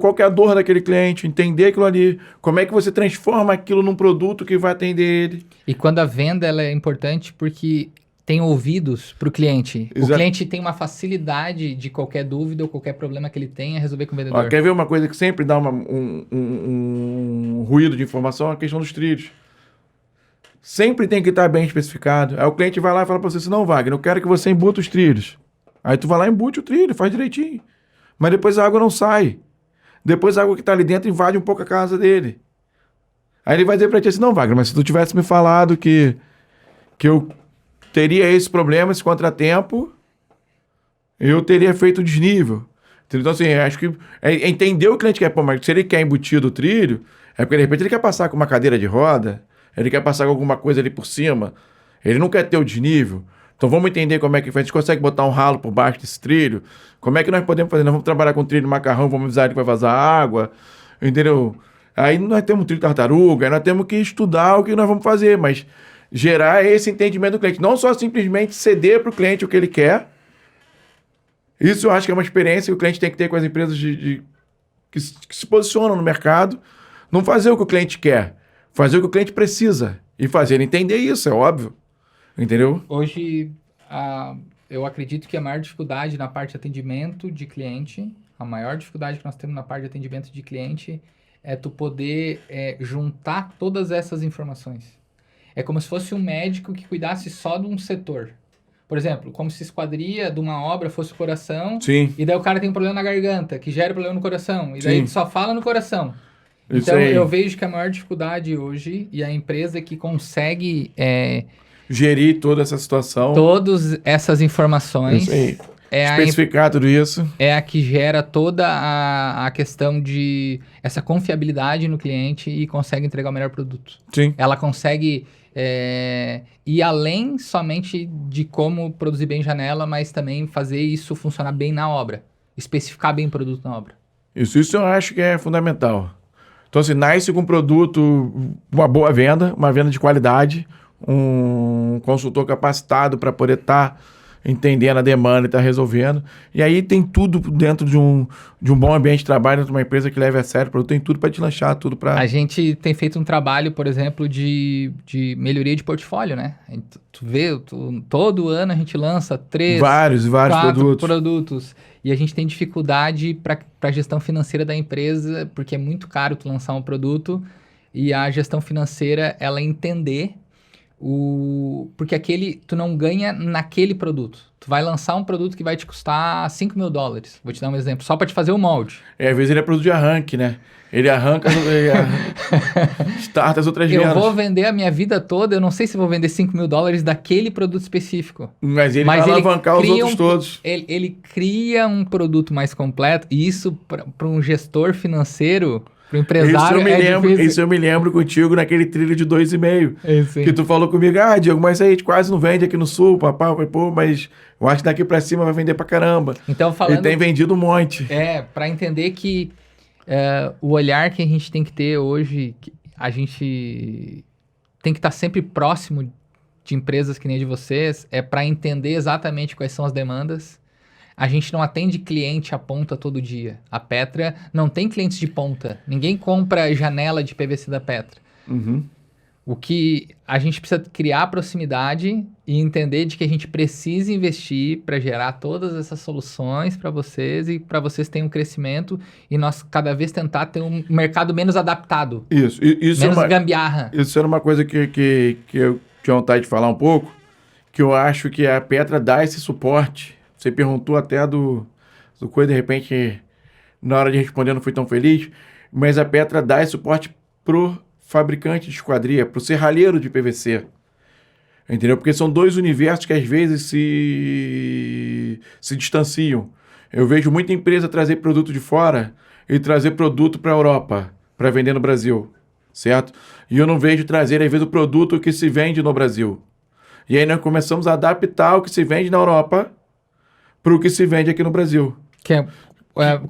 qual que é a dor daquele cliente, entender aquilo ali, como é que você transforma aquilo num produto que vai atender ele. E quando a venda ela é importante porque tem ouvidos para o cliente. O cliente tem uma facilidade de qualquer dúvida ou qualquer problema que ele tenha resolver com o vendedor. Quer ver uma coisa que sempre dá um ruído de informação? A questão dos trilhos. Sempre tem que estar bem especificado. Aí o cliente vai lá e fala para você assim, não, Wagner, eu quero que você embute os trilhos. Aí tu vai lá e embute o trilho, faz direitinho. Mas depois a água não sai. Depois a água que está ali dentro invade um pouco a casa dele. Aí ele vai dizer para ti assim, não, Wagner, mas se tu tivesse me falado que eu teria esse problema, esse contratempo, eu teria feito o desnível. Então, assim, acho que é entender o que o cliente quer. Pô, mas se ele quer embutir do trilho, é porque de repente ele quer passar com uma cadeira de roda, ele quer passar com alguma coisa ali por cima, ele não quer ter o desnível. Então vamos entender como é que a gente consegue botar um ralo por baixo desse trilho, como é que nós podemos fazer? Nós vamos trabalhar com trilho de macarrão, vamos avisar ele que vai vazar água, entendeu? Aí nós temos trilho tartaruga, aí nós temos que estudar o que nós vamos fazer, mas gerar esse entendimento do cliente, não só simplesmente ceder para o cliente o que ele quer. Isso eu acho que é uma experiência que o cliente tem que ter com as empresas que se posicionam no mercado, não fazer o que o cliente quer, fazer o que o cliente precisa e fazer ele entender isso, é óbvio. Entendeu? Hoje, eu acredito que a maior dificuldade na parte de atendimento de cliente, a maior dificuldade que nós temos na parte de atendimento de cliente é tu poder juntar todas essas informações. É como se fosse um médico que cuidasse só de um setor. Por exemplo, como se a esquadria de uma obra fosse o coração. Sim. E daí o cara tem um problema na garganta, que gera problema no coração. E daí Sim. ele só fala no coração. Isso então aí. eu vejo que a maior dificuldade hoje, e a empresa que consegue gerir toda essa situação. Todas essas informações. Isso aí. Especificar tudo isso. É a que gera toda a questão de essa confiabilidade no cliente e consegue entregar o melhor produto. Sim. Ela consegue ir além somente de como produzir bem janela, mas também fazer isso funcionar bem na obra. Especificar bem o produto na obra. Isso eu acho que é fundamental. Então, assim, nasce com um produto, uma boa venda, uma venda de qualidade, um consultor capacitado para poder estar entendendo a demanda e estar resolvendo. E aí tem tudo dentro de um bom ambiente de trabalho, dentro de uma empresa que leve a sério o produto, tem tudo para deslanchar, tudo para... A gente tem feito um trabalho, por exemplo, de melhoria de portfólio, né? Tu vê, todo ano a gente lança vários 4 produtos. E a gente tem dificuldade para a gestão financeira da empresa, porque é muito caro tu lançar um produto e a gestão financeira, ela entender porque tu não ganha naquele produto. Tu vai lançar um produto que vai te custar $5 mil. Vou te dar um exemplo, só para te fazer o molde. Às vezes ele é produto de arranque, né? Ele arranca, starta as outras vendas. Eu vou vender a minha vida toda, eu não sei se vou vender $5 mil daquele produto específico. Mas ele vai alavancar os outros todos. Ele cria um produto mais completo, e isso para um gestor financeiro... Pro empresário difícil. Isso eu me lembro contigo naquele trilho de 2,5. Isso, Que tu falou comigo, Diego, mas aí a gente quase não vende aqui no Sul, papai. Eu falei, pô, mas eu acho que daqui pra cima vai vender pra caramba. Então, falando... E tem vendido um monte. Pra entender que o olhar que a gente tem que ter hoje, a gente tem que estar sempre próximo de empresas que nem a de vocês, para entender exatamente quais são as demandas. A gente não atende cliente à ponta todo dia. A Petra não tem clientes de ponta. Ninguém compra janela de PVC da Petra. Uhum. O que a gente precisa criar proximidade e entender de que a gente precisa investir para gerar todas essas soluções para vocês e para vocês terem um crescimento e nós cada vez tentar ter um mercado menos adaptado. Isso menos gambiarra. Isso era uma coisa que eu tinha vontade de falar um pouco, que eu acho que a Petra dá esse suporte. Você perguntou até do coisa, de repente, na hora de responder não fui tão feliz, mas a Petra dá esse suporte pro fabricante de esquadria, pro serralheiro de PVC. Entendeu? Porque são dois universos que às vezes se distanciam. Eu vejo muita empresa trazer produto de fora e trazer produto para a Europa, para vender no Brasil, certo? E eu não vejo trazer, às vezes, o produto que se vende no Brasil. E aí nós começamos a adaptar o que se vende na Europa para o que se vende aqui no Brasil. Que é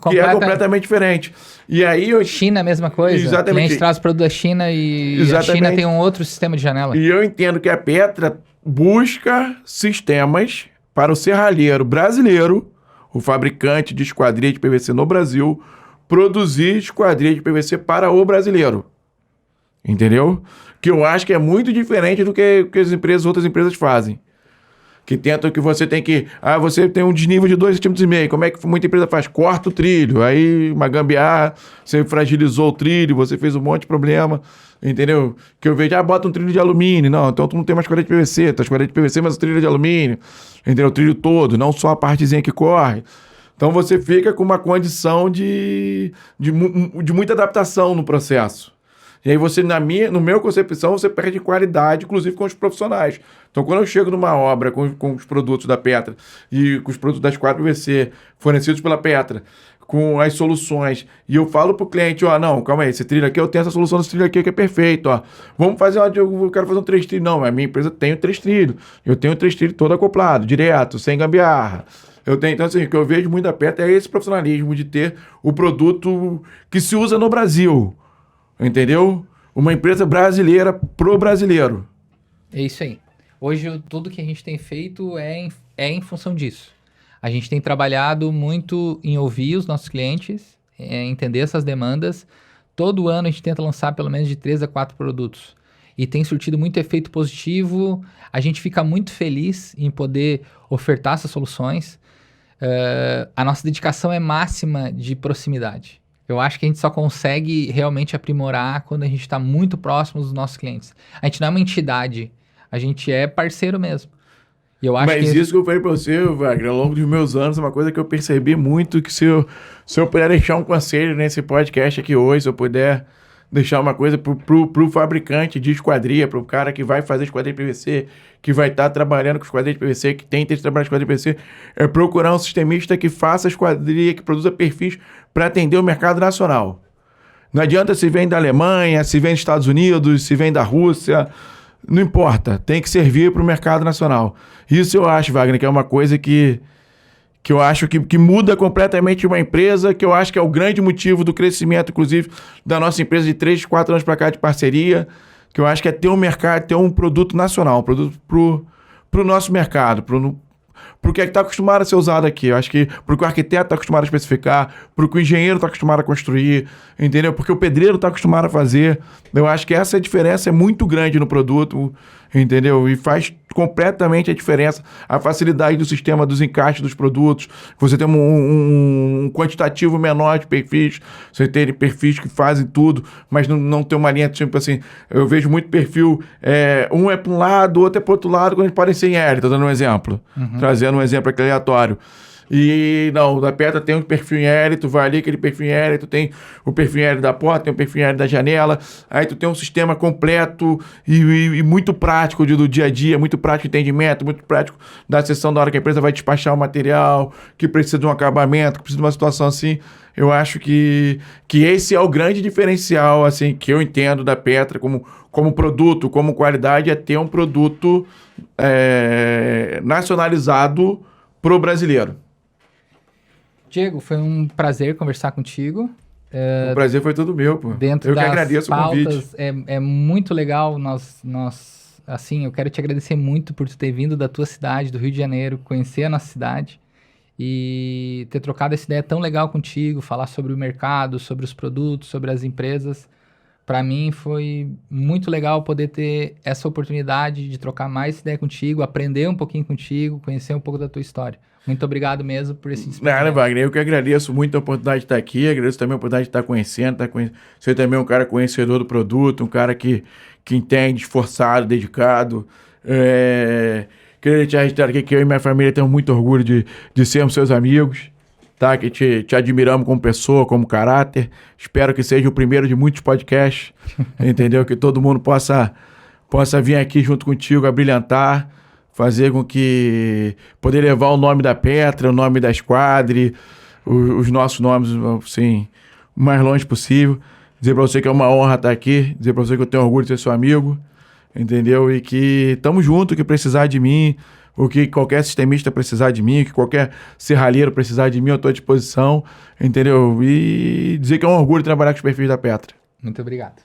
completamente diferente. E aí China, a mesma coisa. Exatamente. O cliente traz o produto da China e Exatamente. A China tem um outro sistema de janela. E eu entendo que a Petra busca sistemas para o serralheiro brasileiro, o fabricante de esquadria de PVC no Brasil, produzir esquadria de PVC para o brasileiro. Entendeu? Que eu acho que é muito diferente do que outras empresas fazem. Que tentam que você tem que... você tem um desnível de 2,5 cm. Como é que muita empresa faz? Corta o trilho. Aí, uma gambiarra, você fragilizou o trilho, você fez um monte de problema. Entendeu? Que eu vejo, bota um trilho de alumínio. Não, então tu não tem mais esquadria de PVC. Tu esquadria de PVC, mas o trilho é de alumínio. Entendeu? O trilho todo, não só a partezinha que corre. Então você fica com uma condição de muita adaptação no processo. E aí você, no meu concepção, você perde qualidade, inclusive com os profissionais. Então, quando eu chego numa obra com os produtos da Petra e com os produtos da Esquadra PVC fornecidos pela Petra, com as soluções, e eu falo pro cliente, não, calma aí, esse trilho aqui, eu tenho essa solução desse trilho aqui que é perfeito, vamos fazer, eu quero fazer um 3 trilhos. Não, a minha empresa tem 3 trilhos. Eu tenho 3 trilhos todo acoplado, direto, sem gambiarra. Então, assim, o que eu vejo muito da Petra é esse profissionalismo de ter o produto que se usa no Brasil. Entendeu? Uma empresa brasileira pro brasileiro. É isso aí. Hoje, tudo que a gente tem feito é em função disso. A gente tem trabalhado muito em ouvir os nossos clientes, entender essas demandas. Todo ano a gente tenta lançar pelo menos de 3 a 4 produtos. E tem surtido muito efeito positivo. A gente fica muito feliz em poder ofertar essas soluções. A nossa dedicação é máxima de proximidade. Eu acho que a gente só consegue realmente aprimorar quando a gente está muito próximo dos nossos clientes. A gente não é uma entidade, a gente é parceiro mesmo. E eu acho Mas isso que eu falei para você, Wagner, ao longo dos meus anos, é uma coisa que eu percebi muito, que se eu puder deixar um conselho nesse podcast aqui hoje, se eu puder deixar uma coisa pro fabricante de esquadria, pro cara que vai fazer esquadria de PVC, que vai estar trabalhando com esquadria de PVC, que tem interesse em trabalhar com esquadria de PVC, é procurar um sistemista que faça esquadria, que produza perfis para atender o mercado nacional. Não adianta se vem da Alemanha, se vem dos Estados Unidos, se vem da Rússia, não importa, tem que servir para o mercado nacional. Isso eu acho, Wagner, que é uma coisa que eu acho que muda completamente uma empresa, que eu acho que é o grande motivo do crescimento, inclusive, da nossa empresa de 3, 4 anos para cá de parceria, que eu acho que é ter um mercado, ter um produto nacional, um produto pro nosso mercado, pro que está acostumado a ser usado aqui. Eu acho que pro que o arquiteto está acostumado a especificar, pro que o engenheiro está acostumado a construir, entendeu? Porque o pedreiro está acostumado a fazer. Eu acho que essa diferença é muito grande no produto, entendeu? E faz completamente a diferença, a facilidade do sistema, dos encaixes dos produtos, você tem um quantitativo menor de perfis, você tem perfis que fazem tudo, mas não tem uma linha, tipo assim, eu vejo muito perfil, um é para um lado, outro é para o outro lado, quando eles podem ser em L, estou dando um exemplo, trazendo um exemplo aqui aleatório. E não, da Petra tem um perfil em L, tu vai ali, aquele perfil em L, tu tem o perfil em L da porta, tem o perfil em L da janela, aí tu tem um sistema completo e muito prático prático do dia a dia, muito prático de entendimento, muito prático da sessão da hora que a empresa vai despachar o material, que precisa de um acabamento, que precisa de uma situação assim. Eu acho que esse é o grande diferencial, assim, que eu entendo da Petra como produto, como qualidade, é ter um produto nacionalizado pro brasileiro. Diego, foi um prazer conversar contigo. O prazer foi todo meu, pô. Dentro Eu que das agradeço pautas, o convite. é muito legal assim, eu quero te agradecer muito por tu ter vindo da tua cidade, do Rio de Janeiro, conhecer a nossa cidade e ter trocado essa ideia tão legal contigo, falar sobre o mercado, sobre os produtos, sobre as empresas. Para mim foi muito legal poder ter essa oportunidade de trocar mais ideia contigo, aprender um pouquinho contigo, conhecer um pouco da tua história. Muito obrigado mesmo por esse Nada, disponibilidade. Wagner, eu que agradeço muito a oportunidade de estar aqui, agradeço também a oportunidade de estar conhecendo, ser também um cara conhecedor do produto, um cara que entende, esforçado, dedicado. Queria te registrar aqui que eu e minha família temos muito orgulho de sermos seus amigos, tá? Que te admiramos como pessoa, como caráter. Espero que seja o primeiro de muitos podcasts, entendeu? Que todo mundo possa vir aqui junto contigo, a brilhantar, fazer com que... poder levar o nome da Petra, o nome da Squadri, os nossos nomes, assim, o mais longe possível. Dizer pra você que é uma honra estar aqui, dizer pra você que eu tenho orgulho de ser seu amigo, entendeu? E que tamo junto, que precisar de mim, o que qualquer sistemista precisar de mim, que qualquer serralheiro precisar de mim, eu tô à disposição, entendeu? E dizer que é um orgulho trabalhar com os perfis da Petra. Muito obrigado.